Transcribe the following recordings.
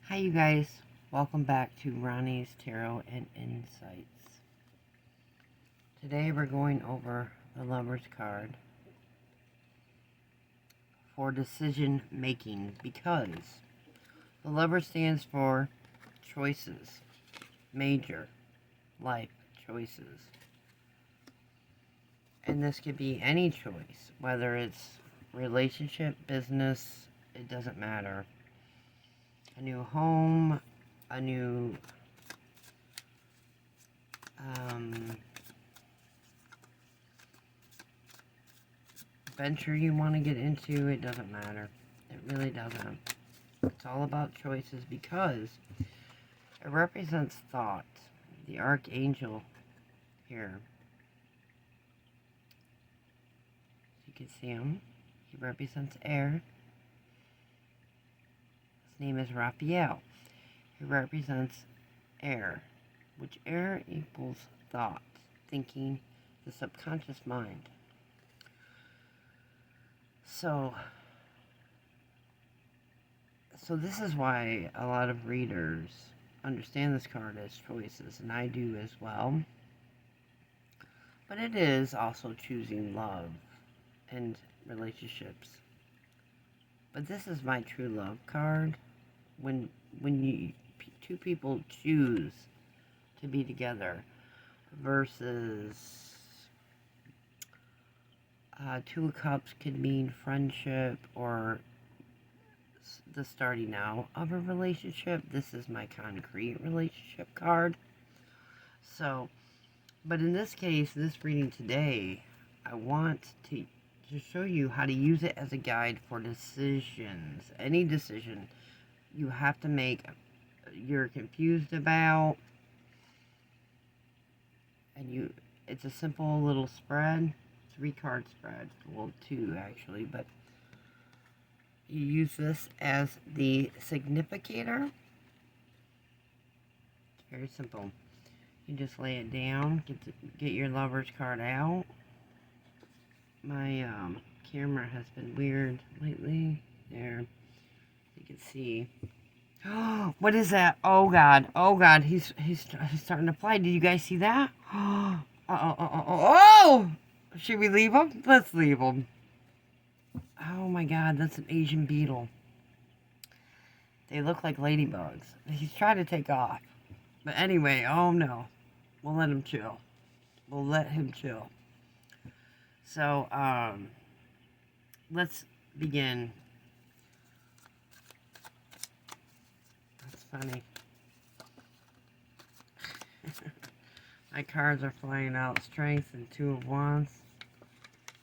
Hi, you guys. Welcome back to Ronnie's Tarot and Insights. Today we're going over the Lover's card for decision making because the Lover stands for choices, major life choices. And this could be any choice, whether it's relationship, business, it doesn't matter. A new home, a new venture you want to get into, it doesn't matter. It really doesn't. It's all about choices because it represents thought. The archangel here, you can see him. He represents air. His name is Raphael. He represents air, which air equals thought, thinking, the subconscious mind. So this is why a lot of readers understand this card as choices, and I do as well. But it is also choosing love and relationships. But this is my true love card. When two people choose to be together versus Two of Cups could mean friendship or the starting out of a relationship. This is my concrete relationship card. So, but in this case, this reading today, I want to show you how to use it as a guide for decisions. Any decision you have to make, you're confused about, and it's a simple little spread, 3-card spread, well 2 actually, but you use this as the significator. It's very simple. You just lay it down, get your Lover's card out. My camera has been weird lately. There, you can see. Oh, what is that? Oh God, he's starting to fly. Did you guys see that? Oh! Should we leave him? Let's leave him. Oh my God, that's an Asian beetle. They look like ladybugs. He's trying to take off. But anyway, oh no. We'll let him chill. We'll let him chill. So, let's begin. That's funny. My cards are flying out. Strength and 2 of Wands.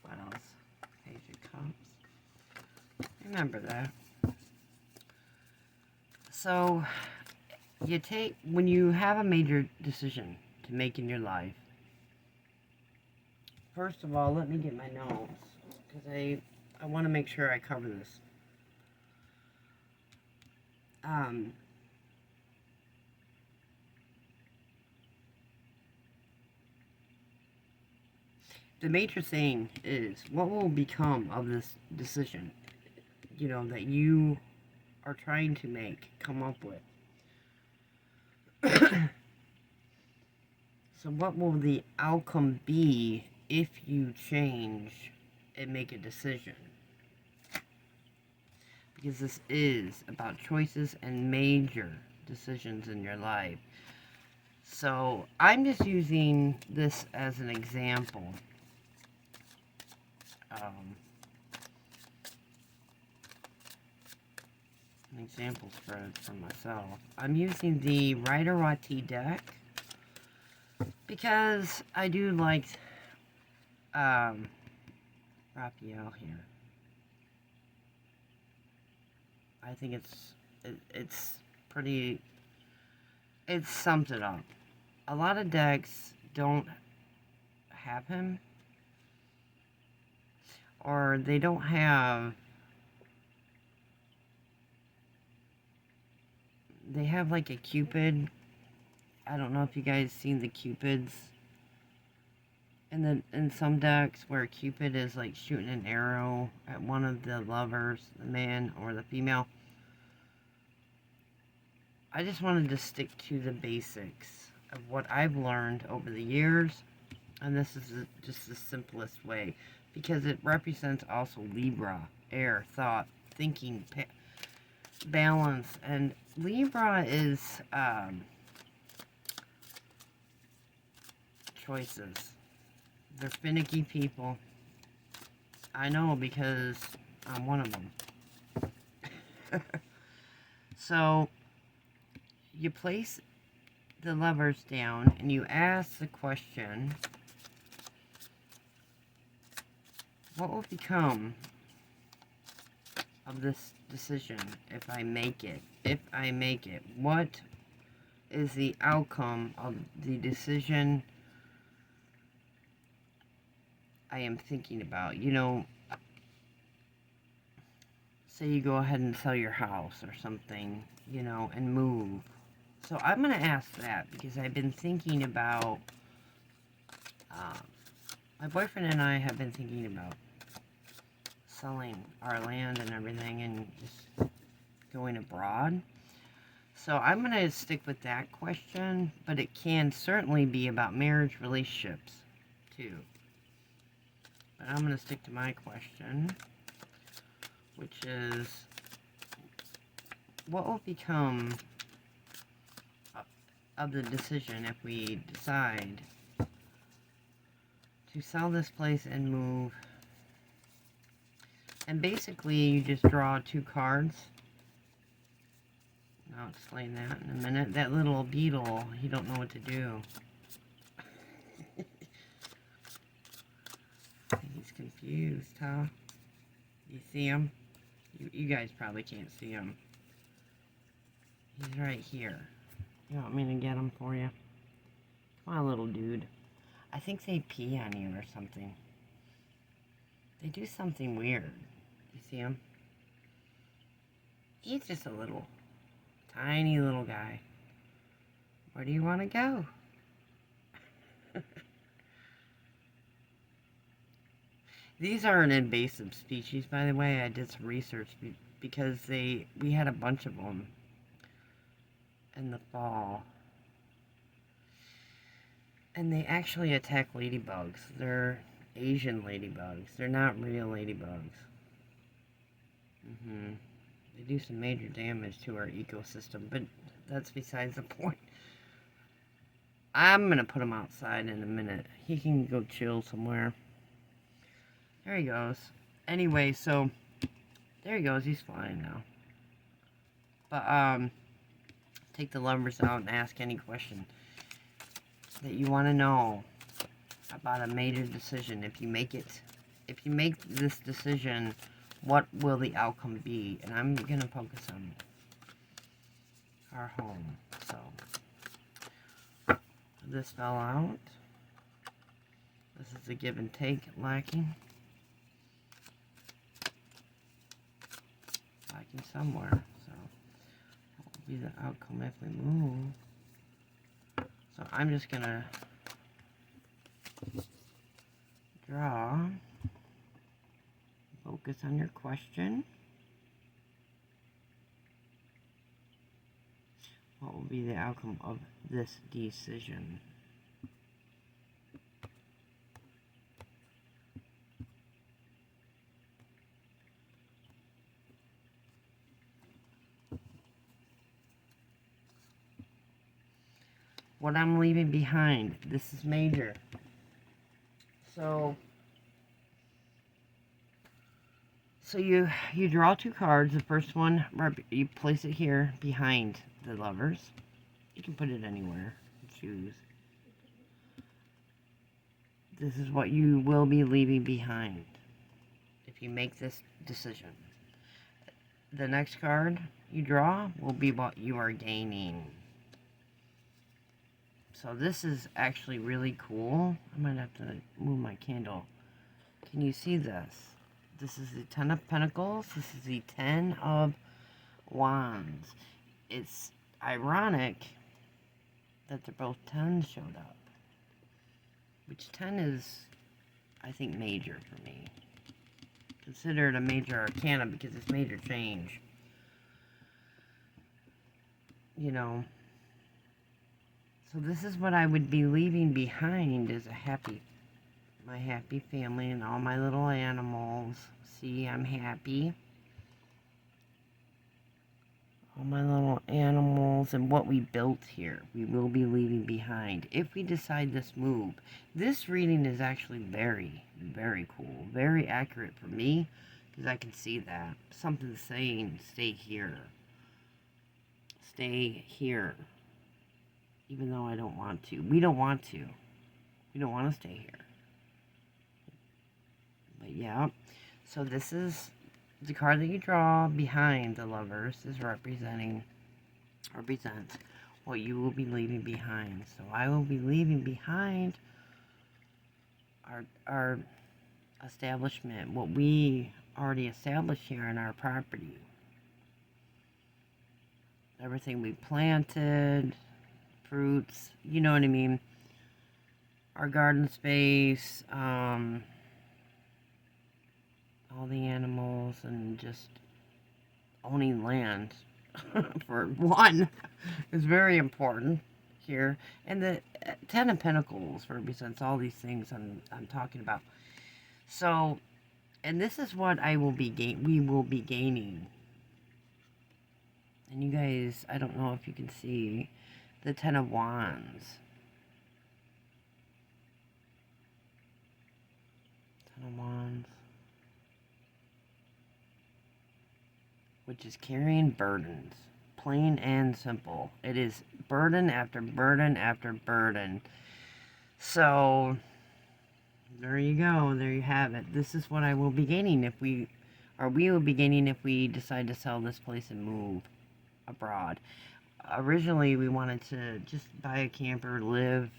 What else? Page of Cups. Remember that. So, when you have a major decision to make in your life, first of all, let me get my notes, because I want to make sure I cover this. The major thing is, what will become of this decision, that you are trying to come up with. So what will the outcome be if you change and make a decision? Because this is about choices and major decisions in your life. So I'm just using this as an example. An example spread for myself. I'm using the waite deck because I do like Raphael here. I think it's pretty. It sums it up. A lot of decks don't have him, or they don't have. They have like a Cupid. I don't know if you guys seen the Cupids in some decks where Cupid is like shooting an arrow at one of the lovers, the man or the female. I just wanted to stick to the basics of what I've learned over the years, and this is just the simplest way, because it represents also Libra, air, thought, thinking, balance, and Libra is choices. They're finicky people. I know because I'm one of them. So you place the levers down and you ask the question, what will become of this decision if I make it? If I make it, what is the outcome of the decision I am thinking about? You know, say you go ahead and sell your house or something, you know, and move. So I'm going to ask that because I've been thinking about, my boyfriend and I have been thinking about selling our land and everything and just going abroad. So I'm going to stick with that question, but it can certainly be about marriage, relationships, too. But I'm going to stick to my question, which is, what will become of the decision if we decide to sell this place and move? And basically, you just draw 2 cards. I'll explain that in a minute. That little beetle, you don't know what to do. He's confused, huh? You see him? You guys probably can't see him. He's right here. You want me to get him for you? Come on, little dude. I think they pee on you or something. They do something weird. You see him? He's just a little, tiny little guy. Where do you want to go? These are an invasive species, by the way. I did some research because we had a bunch of them in the fall. And they actually attack ladybugs. They're Asian ladybugs. They're not real ladybugs. They do some major damage to our ecosystem, but that's besides the point. I'm going to put him outside in a minute. He can go chill somewhere. There he goes. Anyway, so there he goes. He's flying now. But take the levers out and ask any question that you want to know about a major decision. If you make this decision, what will the outcome be? And I'm going to focus on our home. So this fell out. This is a give and take lacking somewhere. So what will be the outcome if we move? So I'm just going to draw. Focus on your question. What will be the outcome of this decision? What I'm leaving behind. This is major. So you draw 2 cards. The first one, you place it here behind the levers. You can put it anywhere you choose. This is what you will be leaving behind if you make this decision. The next card you draw will be what you are gaining. So this is actually really cool. I might have to move my candle. Can you see this? This is the 10 of Pentacles. This is the 10 of Wands. It's ironic that they're both 10s showed up. Which 10 is, I think, major for me. Considered a major arcana because it's major change. you know, so this is what I would be leaving behind is my happy family and all my little animals. See, I'm happy. All my little animals and what we built here, we will be leaving behind if we decide this move. This reading is actually very, very cool, very accurate for me because I can see that. Something's saying, stay here. Stay here. Even though I don't want to. We don't want to. We don't want to stay here. But yeah, so this is the card that you draw behind the Lovers is represents what you will be leaving behind. So I will be leaving behind our establishment, what we already established here in our property. Everything we planted, fruits, you know what I mean? Our garden space, all the animals, and just owning land for one is very important here. And the Ten of Pentacles represents all these things I'm talking about. So, and this is what we will be gaining. And you guys, I don't know if you can see the Ten of Wands. Ten of Wands. Which is carrying burdens. Plain and simple. It is burden after burden after burden. So, there you go. There you have it. This is what I will be gaining we will be gaining if we decide to sell this place and move abroad. Originally, we wanted to just buy a camper, live,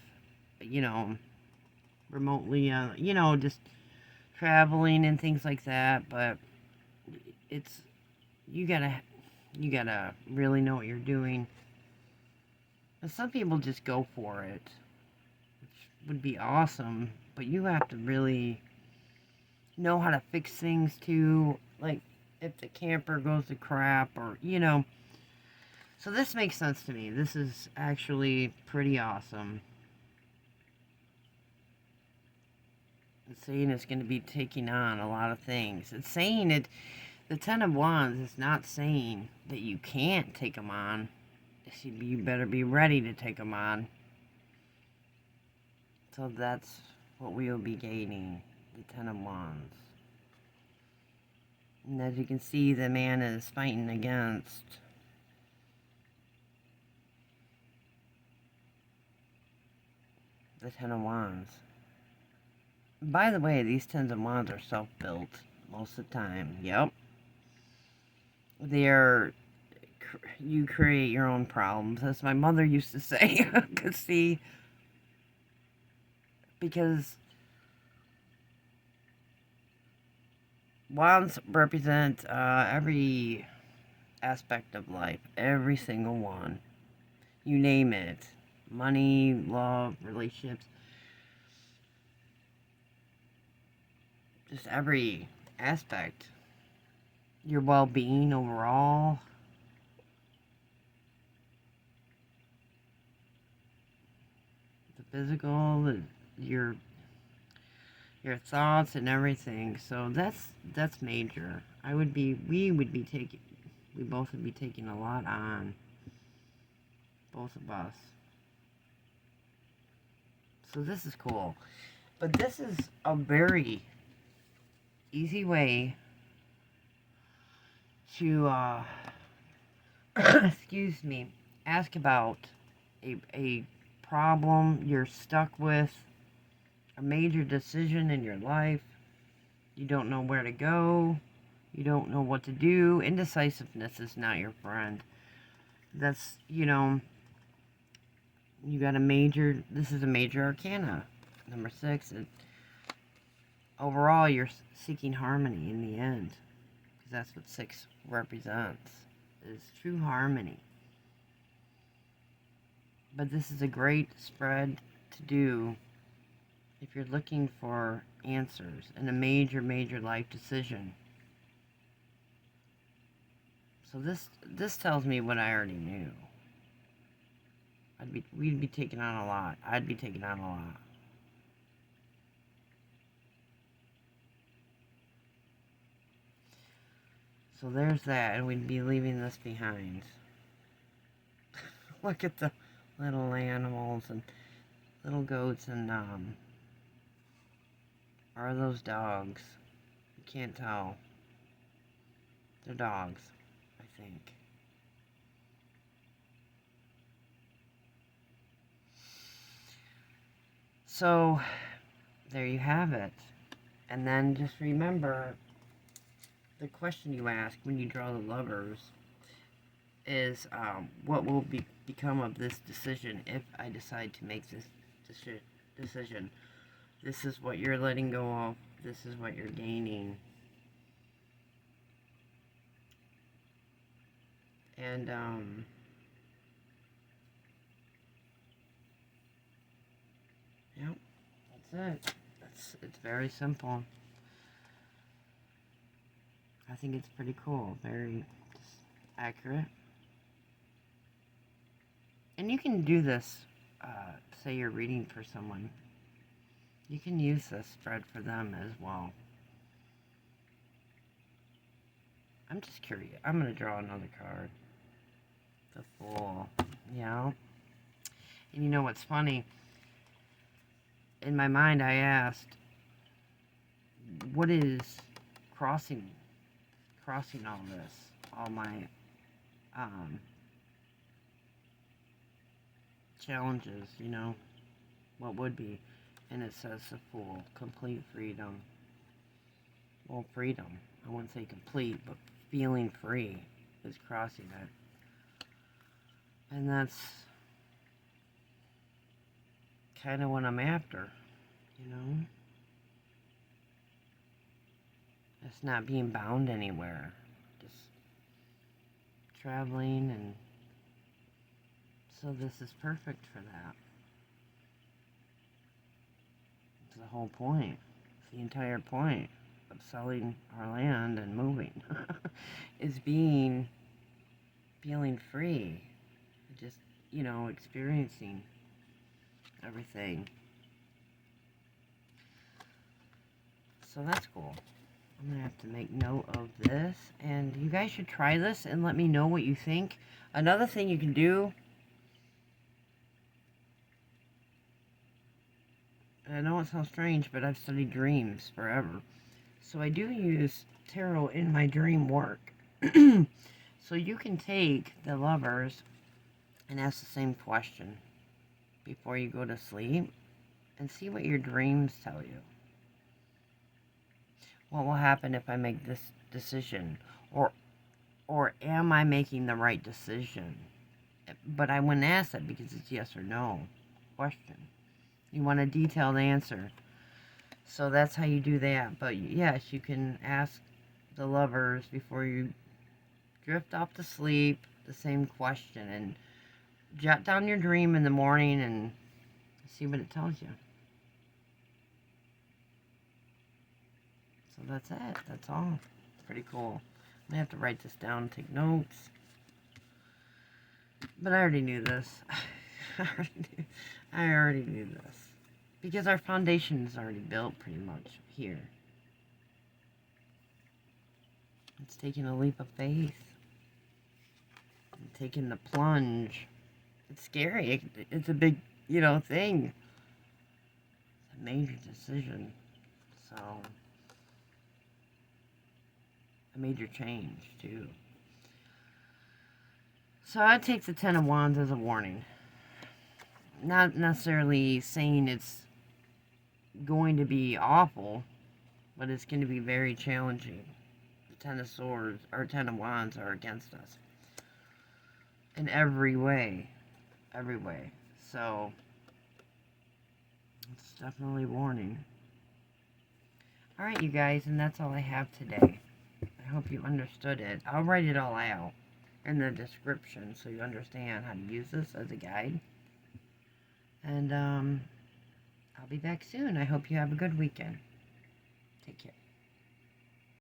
remotely, just traveling and things like that, but it's, you gotta really know what you're doing. And some people just go for it, which would be awesome, but you have to really know how to fix things too, like if the camper goes to crap or, So this makes sense to me. This is actually pretty awesome. It's saying it's going to be taking on a lot of things. It's saying the Ten of Wands is not saying that you can't take them on. You better be ready to take them on. So that's what we will be gaining. The Ten of Wands. And as you can see, the man is fighting against the Ten of Wands. By the way, these Tens of Wands are self-built most of the time. Yep. You create your own problems, as my mother used to say. See, because Wands represent every aspect of life, every single one. You name it. Money, love, relationships. Just every aspect. Your well-being overall. The physical, your thoughts and everything. So that's major. We both would be taking a lot on. Both of us. So this is cool. But this is a very easy way to, excuse me, ask about a problem you're stuck with, a major decision in your life. You don't know where to go. You don't know what to do. Indecisiveness is not your friend. That's, you got this is a major arcana. Number 6. Overall, you're seeking harmony in the end. Because that's what 6 represents. Is true harmony. But this is a great spread to do if you're looking for answers in a major, major life decision. So this tells me what I already knew. We'd be taking on a lot. I'd be taking on a lot. So there's that, and we'd be leaving this behind. Look at the little animals and little goats and, are those dogs? You can't tell. They're dogs, I think. So, there you have it. And then just remember, the question you ask when you draw the lovers is, what will become of this decision if I decide to make this decision? This is what you're letting go of. This is what you're gaining. And, yep, that's it. It's very simple. I think it's pretty cool. Very accurate. And you can do this, say you're reading for someone. You can use this spread for them as well. I'm just curious. I'm going to draw another card. The Fool. Yeah. And you know what's funny? In my mind, I asked, what is crossing all this? All my challenges, you know? What would be? And it says the Fool. Complete freedom. Well, freedom. I wouldn't say complete, but feeling free is crossing it. And that's kind of what I'm after, you know? It's not being bound anywhere. Just traveling, and so this is perfect for that. It's the whole point. It's the entire point of selling our land and moving is feeling free. Just, you know, experiencing everything. So that's cool. I'm going to have to make note of this. And you guys should try this and let me know what you think. Another thing you can do, I know it sounds strange, but I've studied dreams forever. So I do use tarot in my dream work. So you can take the lovers and ask the same question before you go to sleep and see what your dreams tell you. What will happen if I make this decision? Or am I making the right decision? But I wouldn't ask that because it's yes or no question. You want a detailed answer. So that's how you do that. But yes, you can ask the lovers before you drift off to sleep the same question. And jot down your dream in the morning and see what it tells you. So that's it. That's all. Pretty cool. I'm going to have to write this down and take notes. But I already knew this. I already knew this. Because our foundation is already built pretty much here. It's taking a leap of faith. Taking the plunge. It's scary. It's a big, you know, thing. It's a major decision. So, a major change, too. So I take the Ten of Wands as a warning. Not necessarily saying it's going to be awful, but it's going to be very challenging. The Ten of Swords, or Ten of Wands, are against us. In every way. Every way. So, it's definitely a warning. Alright, you guys, and that's all I have today. I hope you understood it. I'll write it all out in the description so you understand how to use this as a guide. And, I'll be back soon. I hope you have a good weekend. Take care.